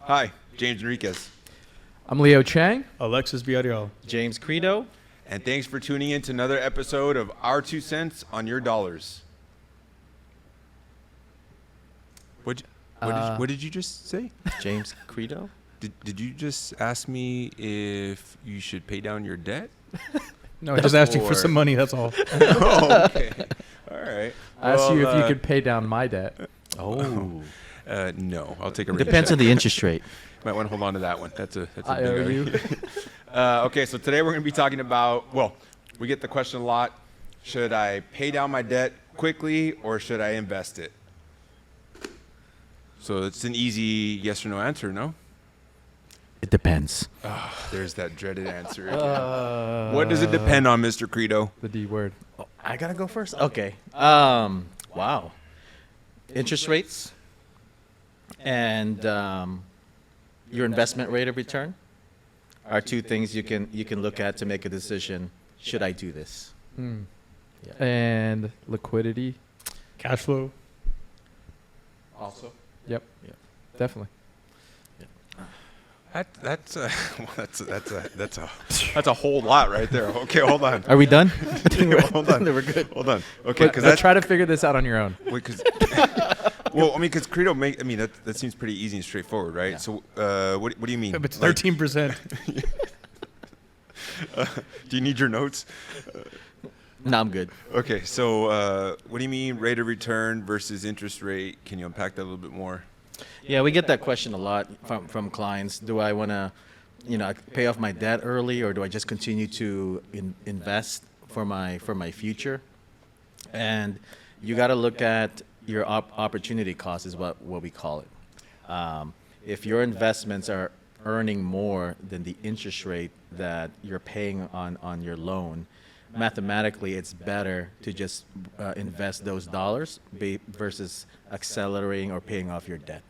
Hi, James Enriquez. I'm Leo Chang. Alexis Villarreal. James Credo. And thanks for tuning in to another episode of Our 2 Cents on Your Dollars. What did you just say? James Credo. Did you just ask me if you should pay down your debt? No, I just asked you for some money, that's all. Oh, okay. All right. I asked you if you could pay down my debt. Oh. No, I'll take a rate. Depends on the interest rate. Might want to hold on to that one. That's a I big owe one. you. Okay, so today we're going to be talking about, well, we get the question a lot. Should I pay down my debt quickly or should I invest it? So it's an easy yes or no answer, no? It depends. There's that dreaded answer again. What does it depend on, Mr. Credo? The D word. Oh, I gotta go first. Okay. Wow. Interest rates and your investment rate of return are two things you can look at to make a decision. Should I do this? Yeah. And liquidity. Cash flow. Also. Yep. Yeah. Definitely. That's a whole lot right there. Okay, hold on. Are we done? Hold on. We're good. Hold on. Okay, because Try to figure this out on your own. Because Credo that seems pretty easy and straightforward, right? Yeah. So what do you mean? If it's 13%. Do you need your notes? No, I'm good. Okay, so what do you mean rate of return versus interest rate? Can you unpack that a little bit more? Yeah, we get that question a lot from clients. Do I want to, pay off my debt early, or do I just continue to invest for my future? And you got to look at your opportunity cost, is what we call it. If your investments are earning more than the interest rate that you're paying on your loan, mathematically it's better to just invest those dollars versus accelerating or paying off your debt.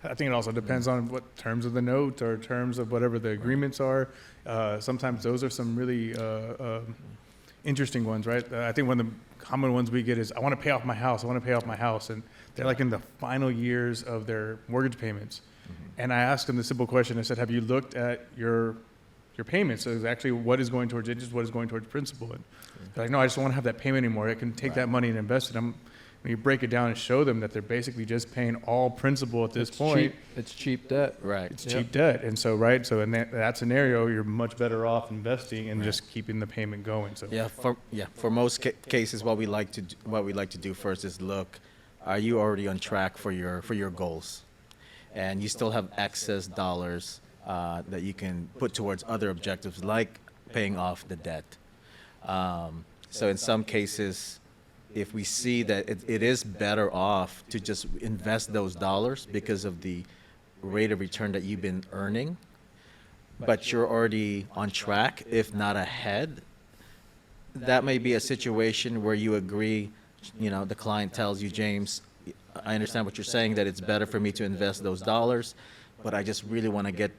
I think it also depends on what terms of the note or terms of whatever the agreements are. Sometimes those are some really interesting ones, right? I think one of the common ones we get is, I want to pay off my house. And they're like in the final years of their mortgage payments. Mm-hmm. And I asked them the simple question. I said, have you looked at your payments? So it's actually what is going towards interest, what is going towards principal. And they're like, no, I just don't want to have that payment anymore. I can take that money and invest it. When you break it down and show them that they're basically just paying all principal at this point. It's cheap debt. Right. It's cheap debt. And so, right, so in that scenario, you're much better off investing and just keeping the payment going. So For most cases, what we like to do first is look, are you already on track for your goals? And you still have excess dollars that you can put towards other objectives like paying off the debt. So in some cases, if we see that it is better off to just invest those dollars because of the rate of return that you've been earning, but you're already on track, if not ahead, that may be a situation where you agree, the client tells you, James, I understand what you're saying, that it's better for me to invest those dollars, but I just really want to get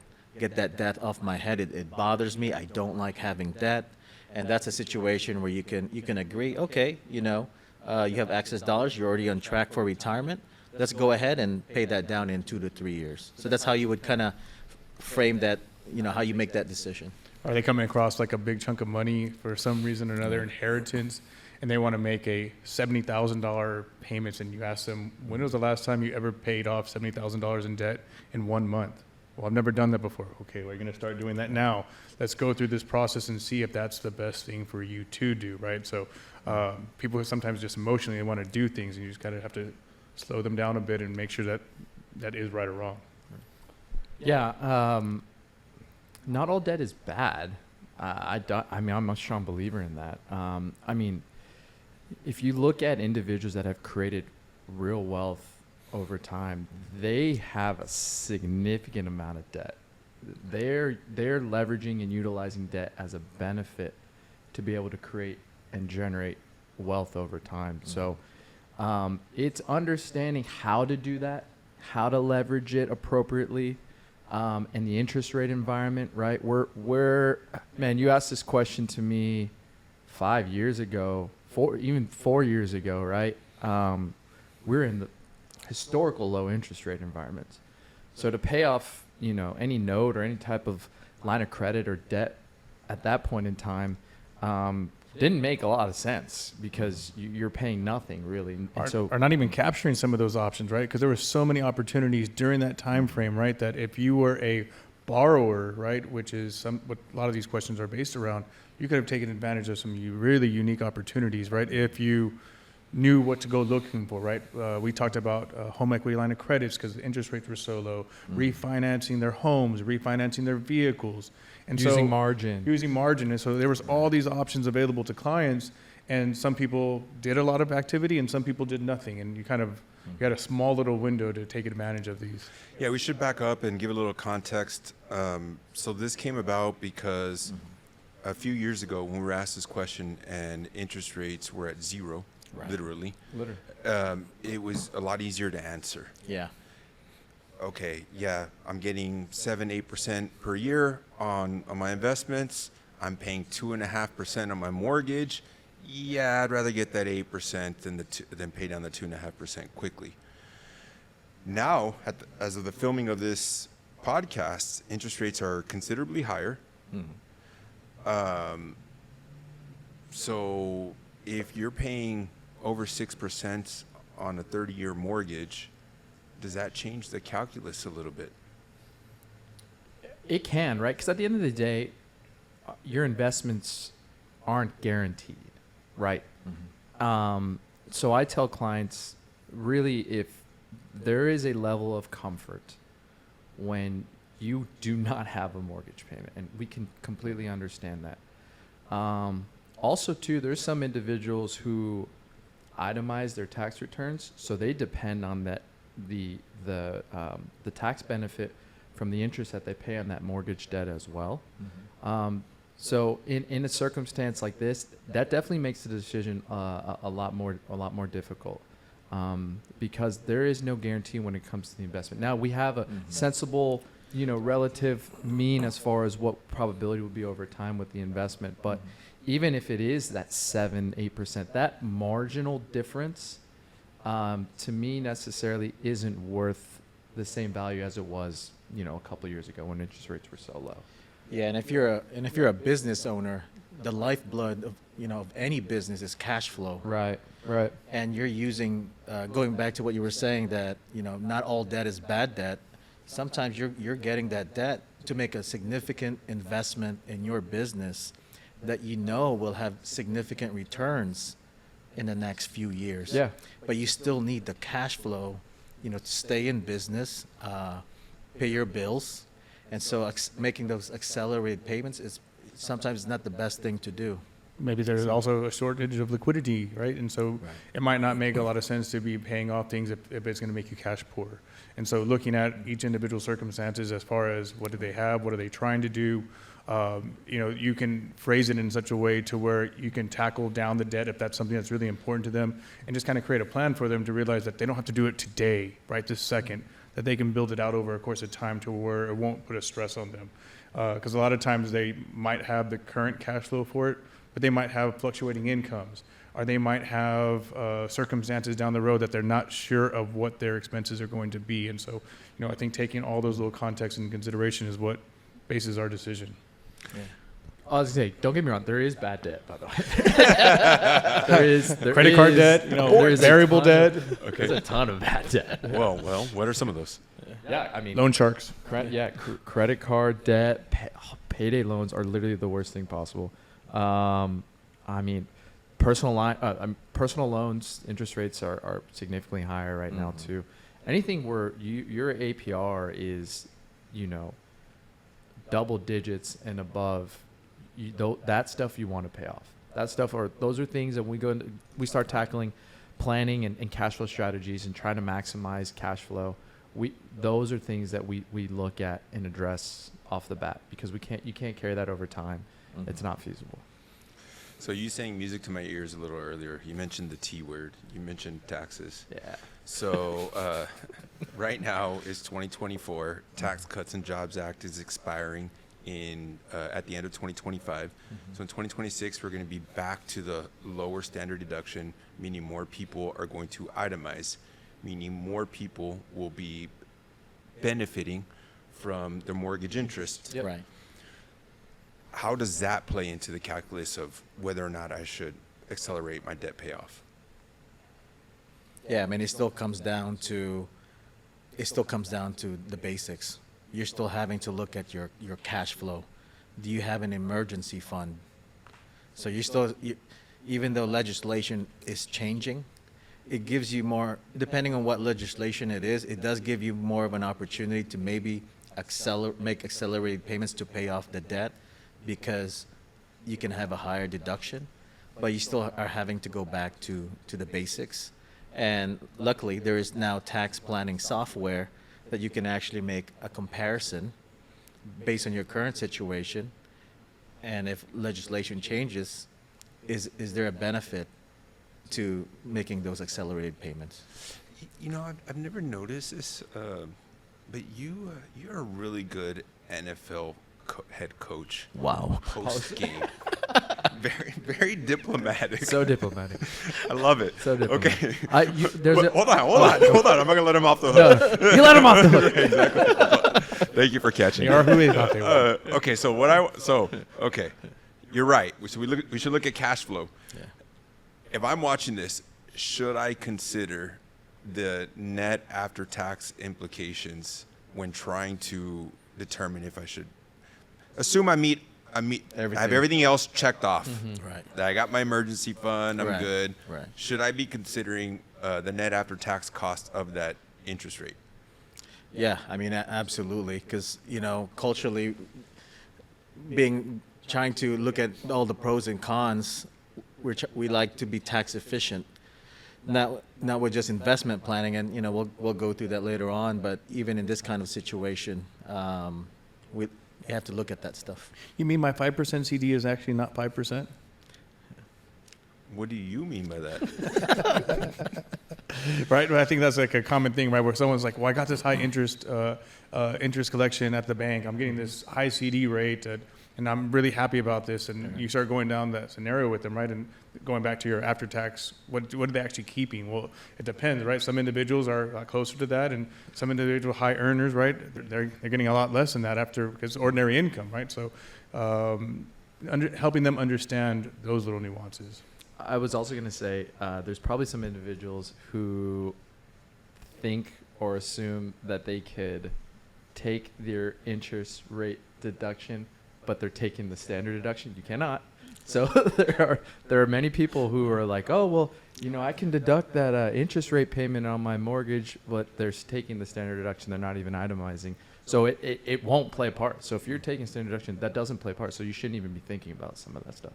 that debt off my head. It bothers me. I don't like having debt. And that's a situation where you can agree, okay, you have excess dollars, you're already on track for retirement. Let's go ahead and pay that down in 2 to 3 years. So that's how you would kind of frame that, how you make that decision. are they coming across like a big chunk of money for some reason or another, inheritance, and they want to make a $70,000 payments, and you ask them, when was the last time you ever paid off $70,000 in debt in 1 month? Well, I've never done that before. Okay, we're going to start doing that now. Let's go through this process and see if that's the best thing for you to do, right? So people sometimes just emotionally want to do things, and you just kind of have to slow them down a bit and make sure that that is right or wrong. Yeah, not all debt is bad. I'm a strong believer in that. If you look at individuals that have created real wealth over time, they have a significant amount of debt. They're leveraging and utilizing debt as a benefit to be able to create and generate wealth over time. Mm-hmm. So it's understanding how to do that, how to leverage it appropriately, in the interest rate environment, right? Man, you asked this question to me 5 years ago, 4 years ago, right? We're in the historical low interest rate environments. So to pay off, any note or any type of line of credit or debt at that point in time, didn't make a lot of sense because you're paying nothing really. And Are not even capturing some of those options, right? Because there were so many opportunities during that time frame, right? That if you were a borrower, right, which is what a lot of these questions are based around, you could have taken advantage of some really unique opportunities, right? If you knew what to go looking for, right? We talked about home equity line of credits because the interest rates were so low, refinancing their homes, refinancing their vehicles. And using margin. Using margin. And so there was all these options available to clients, and some people did a lot of activity and some people did nothing. And you had a small little window to take advantage of these. Yeah, we should back up and give a little context. So this came about because a few years ago when we were asked this question and interest rates were at zero, literally, it was a lot easier to answer. Yeah. Okay, yeah, I'm getting 7-8% per year on my investments. I'm paying 2.5% on my mortgage. Yeah, I'd rather get that 8% than pay down the 2.5% quickly. Now, as of the filming of this podcast, interest rates are considerably higher. So if you're paying over 6% on a 30-year mortgage, does that change the calculus a little bit? It can, right? Because at the end of the day, your investments aren't guaranteed, right? So I tell clients, really, if there is a level of comfort when you do not have a mortgage payment, and we can completely understand that. Also, too, there's some individuals who itemize their tax returns, so they depend on that the tax benefit from the interest that they pay on that mortgage debt as well. So in a circumstance like this, that definitely makes the decision a lot more difficult, because there is no guarantee when it comes to the investment. Now we have a sensible, relative mean as far as what probability will be over time with the investment, but even if it is that 7-8%, that marginal difference, to me necessarily isn't worth the same value as it was, a couple of years ago when interest rates were so low. Yeah, and if you're a business owner, the lifeblood of any business is cash flow. Right. And you're using, going back to what you were saying, that not all debt is bad debt. Sometimes you're getting that debt to make a significant investment in your business that will have significant returns in the next few years. Yeah. But you still need the cash flow, to stay in business, pay your bills. And so making those accelerated payments is sometimes not the best thing to do. Maybe there's also a shortage of liquidity, right? And so it might not make a lot of sense to be paying off things if it's going to make you cash poor. And so looking at each individual circumstances as far as what do they have, what are they trying to do, you can phrase it in such a way to where you can tackle down the debt if that's something that's really important to them, and just kind of create a plan for them to realize that they don't have to do it today, right this second, that they can build it out over a course of time to where it won't put a stress on them. Because a lot of times they might have the current cash flow for it, but they might have fluctuating incomes, or they might have circumstances down the road that they're not sure of what their expenses are going to be. And so, I think taking all those little contexts into consideration is what bases our decision. Yeah. I was going to say, don't get me wrong, there is bad debt, by the way. there Credit card debt, variable debt. There's a ton of bad debt. Well, what are some of those? Yeah, I mean, Loan sharks. Credit card debt, payday loans are literally the worst thing possible. I mean, personal loans, interest rates are significantly higher right now too. Anything where your APR is, double digits and above, that stuff you want to pay off. Those are things that we start tackling planning and cash flow strategies and trying to maximize cash flow. Those are things that we look at and address off the bat, because you can't carry that over time. It's not feasible. So you saying music to my ears a little earlier. You mentioned the T word. You mentioned taxes. Yeah. So right now is 2024. Tax Cuts and Jobs Act is expiring at the end of 2025. So in 2026, we're going to be back to the lower standard deduction, meaning more people are going to itemize, meaning more people will be benefiting from their mortgage interest. Yep. Right. How does that play into the calculus of whether or not I should accelerate my debt payoff? Yeah, I mean, it still comes down to the basics. You're still having to look at your cash flow. Do you have an emergency fund? So even though legislation is changing, it gives you more, depending on what legislation it is, it does give you more of an opportunity to maybe make accelerated payments to pay off the debt, because you can have a higher deduction, but you still are having to go back to the basics. And luckily, there is now tax planning software that you can actually make a comparison based on your current situation. And if legislation changes, is there a benefit to making those accelerated payments? You know, I've never noticed this, but you're a really good NFL head coach. Wow. Post game, very very diplomatic. So diplomatic. I love it. So diplomatic. Okay. There's a, Hold on. I'm not gonna let him off the hook. no, you let him off the hook. Exactly. Thank you for catching They me. are who they thought they were. Okay, okay, you're right. We should look at cash flow. Yeah. If I'm watching this, should I consider the net after tax implications when trying to determine if I should assume I have Everything. everything else checked off. Right. That I got my emergency fund, I'm Right, good. right. Should I be considering the net after tax cost of that interest rate? Yeah, I mean, absolutely, because culturally, trying to look at all the pros and cons, we like to be tax efficient. Not with just investment planning, and we'll go through that later on. But even in this kind of situation, we have to look at that stuff. You mean my 5% CD is actually not 5%? What do you mean by that? Right? But I think that's like a common thing, right? Where someone's like, well, I got this high interest collection at the bank. I'm getting this high CD rate, and I'm really happy about this. And you start going down that scenario with them, right? And going back to your after tax, what are they actually keeping? Well, it depends, right? Some individuals are closer to that, and some individual high earners, right? They're getting a lot less than that because ordinary income, right? So helping them understand those little nuances. I was also going to say there's probably some individuals who think or assume that they could take their interest rate deduction, but they're taking the standard deduction. You cannot. So there are many people who are like, oh, well, I can deduct that interest rate payment on my mortgage, but they're taking the standard deduction. They're not even itemizing. So it won't play a part. So if you're taking standard deduction, that doesn't play a part. So you shouldn't even be thinking about some of that stuff.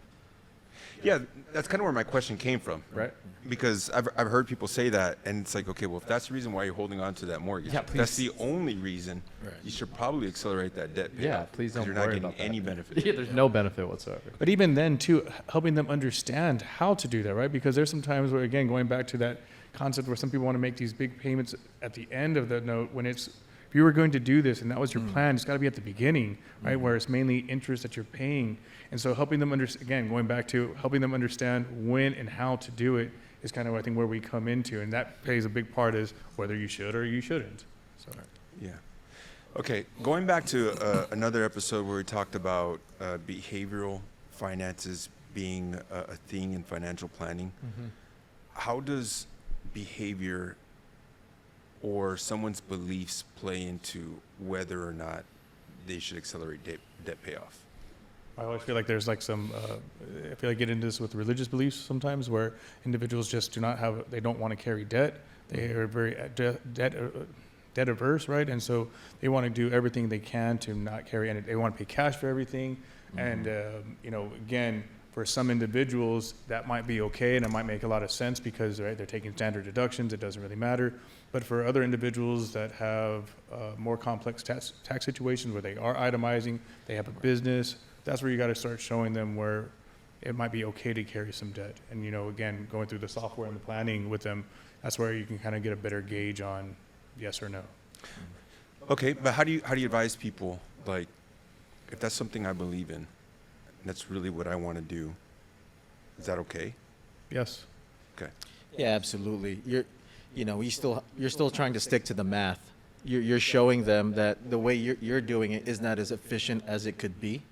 Yeah, that's kind of where my question came from. Right. Because I've heard people say that, and it's like, okay, well, if that's the reason why you're holding on to that mortgage, Yeah, if that's the only reason, Right. you should probably accelerate that debt payoff. Yeah, please 'cause don't you're not worry getting about that. any benefit. Yeah, there's no benefit whatsoever. But even then, too, helping them understand how to do that, right? Because there's some times where, again, going back to that concept where some people want to make these big payments at the end of the note when if you were going to do this and that was your plan, it's got to be at the beginning, right? Where it's mainly interest that you're paying. And so helping them again, going back to helping them understand when and how to do it is kind of, I think, where we come into. And that plays a big part is whether you should or you shouldn't. So. Yeah. Okay, going back to another episode where we talked about behavioral finances being a thing in financial planning, how does behavior or someone's beliefs play into whether or not they should accelerate debt payoff? I always feel like there's like some, I feel like get into this with religious beliefs sometimes where individuals just they don't want to carry debt. They are very debt averse, right? And so they want to do everything they can to not carry any, they want to pay cash for everything. And, again, for some individuals that might be okay and it might make a lot of sense because right, they're taking standard deductions, it doesn't really matter. But for other individuals that have more complex tax situations where they are itemizing, they have a business, that's where you got to start showing them where it might be okay to carry some debt. And, again, going through the software and the planning with them, that's where you can kind of get a better gauge on yes or no. Okay, but how do you advise people, like, if that's something I believe in, and that's really what I want to do, is that okay? Yes. Okay. Yeah, absolutely. You're still trying to stick to the math, you're showing them that the way you're doing it is not as efficient as it could be.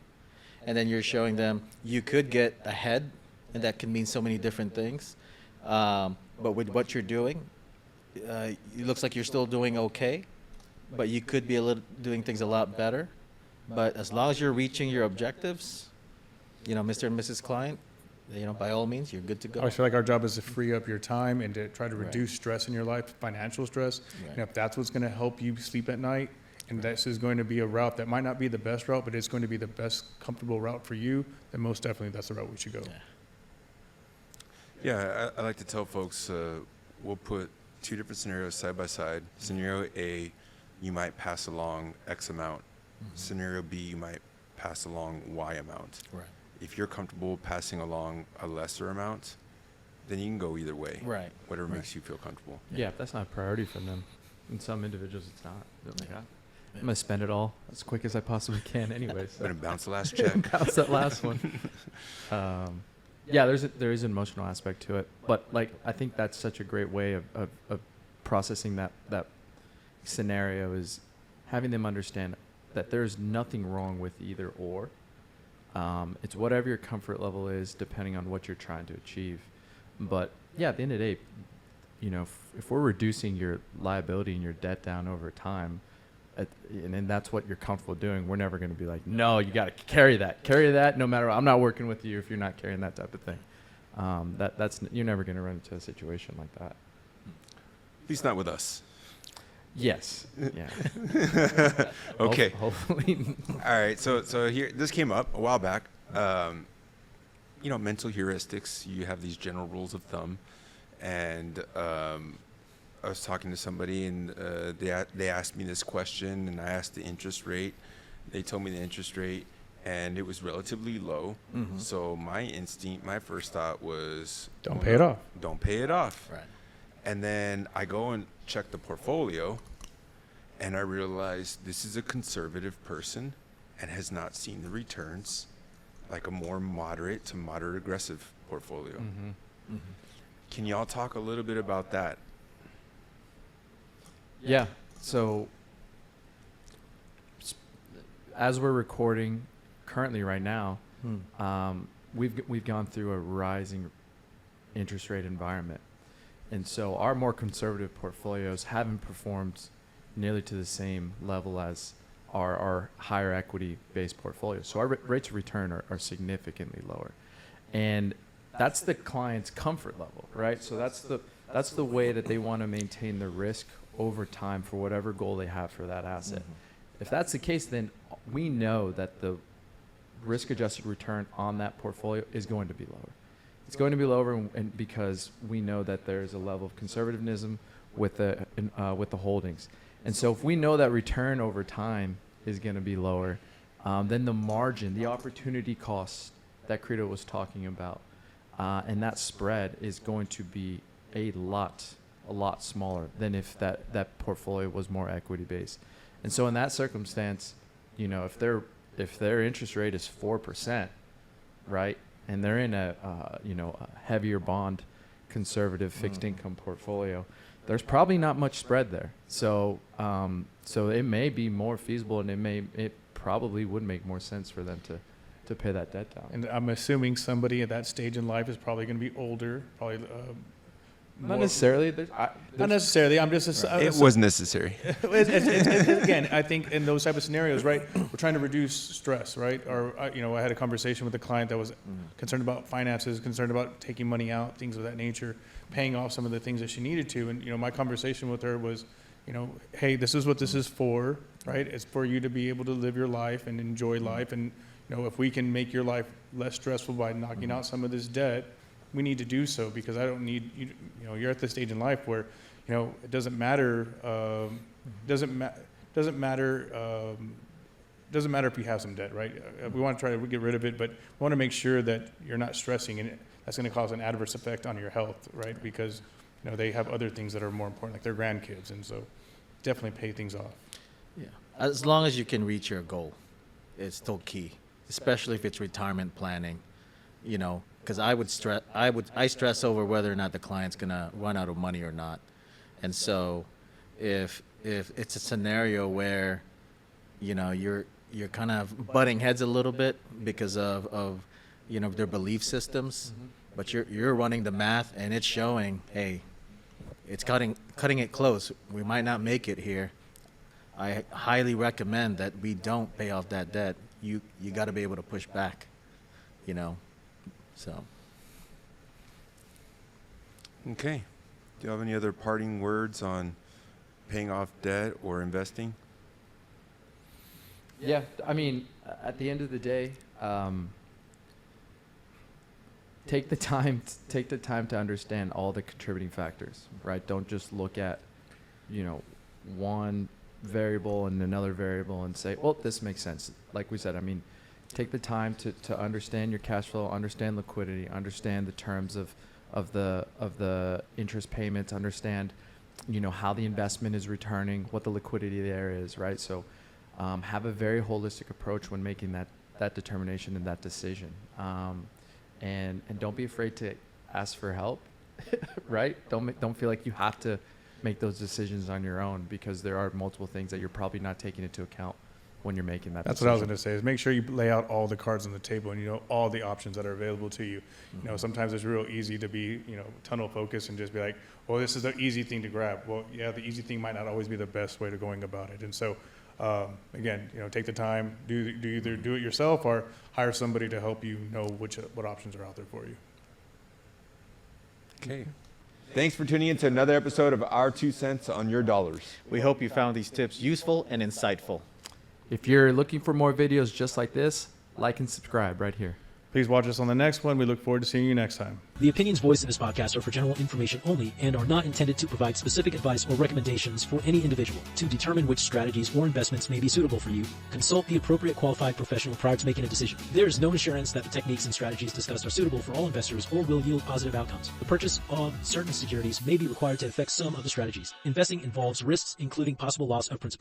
And then you're showing them you could get ahead, and that can mean so many different things. But with what you're doing, it looks like you're still doing okay, but you could be doing things a lot better. But as long as you're reaching your objectives, Mr. and Mrs. Client, by all means, you're good to I go. always feel like our job is to free up your time and to try to Right. reduce stress in your life, financial stress. Right. And if that's what's going to help you sleep at night, and this is going to be a route that might not be the best route, but it's going to be the best comfortable route for you, then most definitely that's the route we should go. Yeah. Yeah, I like to tell folks we'll put two different scenarios side by side. Scenario A, you might pass along X amount. Scenario B, you might pass along Y amount. Right. If you're comfortable passing along a lesser amount, then you can go either way. Right. Whatever Right. makes you feel comfortable. Yeah, if that's not a priority for them. In some individuals, it's not. They're like, Yeah. I'm going to spend it all as quick as I possibly can anyway. I'm gonna So bounce the last check. bounce that last one. Yeah, there is an emotional aspect to it. But, like, I think that's such a great way of processing that scenario is having them understand that there's nothing wrong with either or. It's whatever your comfort level is, depending on what you're trying to achieve. But yeah, at the end of the day, if we're reducing your liability and your debt down over time, and then that's what you're comfortable doing, we're never going to be like, no, you got to carry that, no matter. I'm not working with you if you're not carrying that type of thing. That's you're never going to run into a situation like that. At least not with us. Yes. Yeah. Okay. Hopefully. All right. So here, this came up a while back. Mental heuristics. You have these general rules of thumb, and I was talking to somebody, and they asked me this question, and I asked the interest rate. They told me the interest rate, and it was relatively low. Mhm. So my first thought was, Don't pay it off. Don't pay it off. Right. And then I go and check the portfolio, and I realize this is a conservative person and has not seen the returns, like a more moderate to moderate aggressive portfolio. Mm-hmm. Can y'all talk a little bit about that? Yeah. So as we're recording currently right now, we've gone through a rising interest rate environment. And so our more conservative portfolios haven't performed nearly to the same level as our higher equity based portfolios. So our rates of return are significantly lower. And that's the client's comfort level, right? So that's the way that they want to maintain the risk over time for whatever goal they have for that asset. If that's the case, then we know that the risk adjusted return on that portfolio is going to be lower. It's going to be lower, and because we know that there's a level of conservatism with the holdings. And so if we know that return over time is going to be lower, then the margin, the opportunity cost that Credo was talking about, and that spread is going to be a lot smaller than if that portfolio was more equity based. And so in that circumstance, if their interest rate is 4%, right, and they're in a heavier bond, conservative fixed income portfolio, there's probably not much spread there. So it may be more feasible, and it probably would make more sense for them to pay that debt down. And I'm assuming somebody at that stage in life is probably going to be older, probably. Not necessarily. Not necessarily. I'm just. It was necessary. Again, I think in those type of scenarios, right, we're trying to reduce stress, right? Or I had a conversation with a client that was concerned about finances, concerned about taking money out, things of that nature, paying off some of the things that she needed to. And my conversation with her was, hey, this is what this is for, right? It's for you to be able to live your life and enjoy life. And if we can make your life less stressful by knocking out some of this debt, we need to do so, because I don't need you're at the stage in life where it doesn't matter doesn't matter if you have some debt, right? We want to try to get rid of it, but we want to make sure that you're not stressing, and that's going to cause an adverse effect on your health, right? Because they have other things that are more important, like their grandkids, and so definitely pay things off. Yeah. As long as you can reach your goal, it's still key, especially if it's retirement planning, because I stress over whether or not the client's gonna run out of money or not. And so if if it's a scenario where, you know, you're kind of butting heads a little bit because of you know, their belief systems, but you're running the math and it's showing, hey, it's cutting it close. We might not make it here. I highly recommend that we don't pay off that debt. You got to be able to push back, you know. So. Okay. Do you have any other parting words on paying off debt or investing? Yeah, I mean, at the end of the day, take the time to understand all the contributing factors, right? Don't just look at, you know, one variable and another variable and say, well, this makes sense. Like we said, I mean, take the time to understand your cash flow, understand liquidity, understand the terms of the interest payments, understand, you know, how the investment is returning, what the liquidity there is, right? So have a very holistic approach when making that determination and that decision. And don't be afraid to ask for help, right? Don't feel like you have to make those decisions on your own, because there are multiple things that you're probably not taking into account when you're making that That's decision. what I was going to say, is make sure you lay out all the cards on the table and you know all the options that are available to you. You know, sometimes it's real easy to be, you know, tunnel focused and just be like, well, this is the easy thing to grab. Well, yeah, the easy thing might not always be the best way to going about it. And so, again, you know, take the time, either do it yourself or hire somebody to help you know what options are out there for you. Okay. Thanks for tuning in to another episode of Our 2 Cents on Your Dollars. We hope you found these tips useful and insightful. If you're looking for more videos just like this, like and subscribe right here. Please watch us on the next one. We look forward to seeing you next time. The opinions voiced in this podcast are for general information only and are not intended to provide specific advice or recommendations for any individual. To determine which strategies or investments may be suitable for you, consult the appropriate qualified professional prior to making a decision. There is no assurance that the techniques and strategies discussed are suitable for all investors or will yield positive outcomes. The purchase of certain securities may be required to effect some of the strategies. Investing involves risks, including possible loss of principal.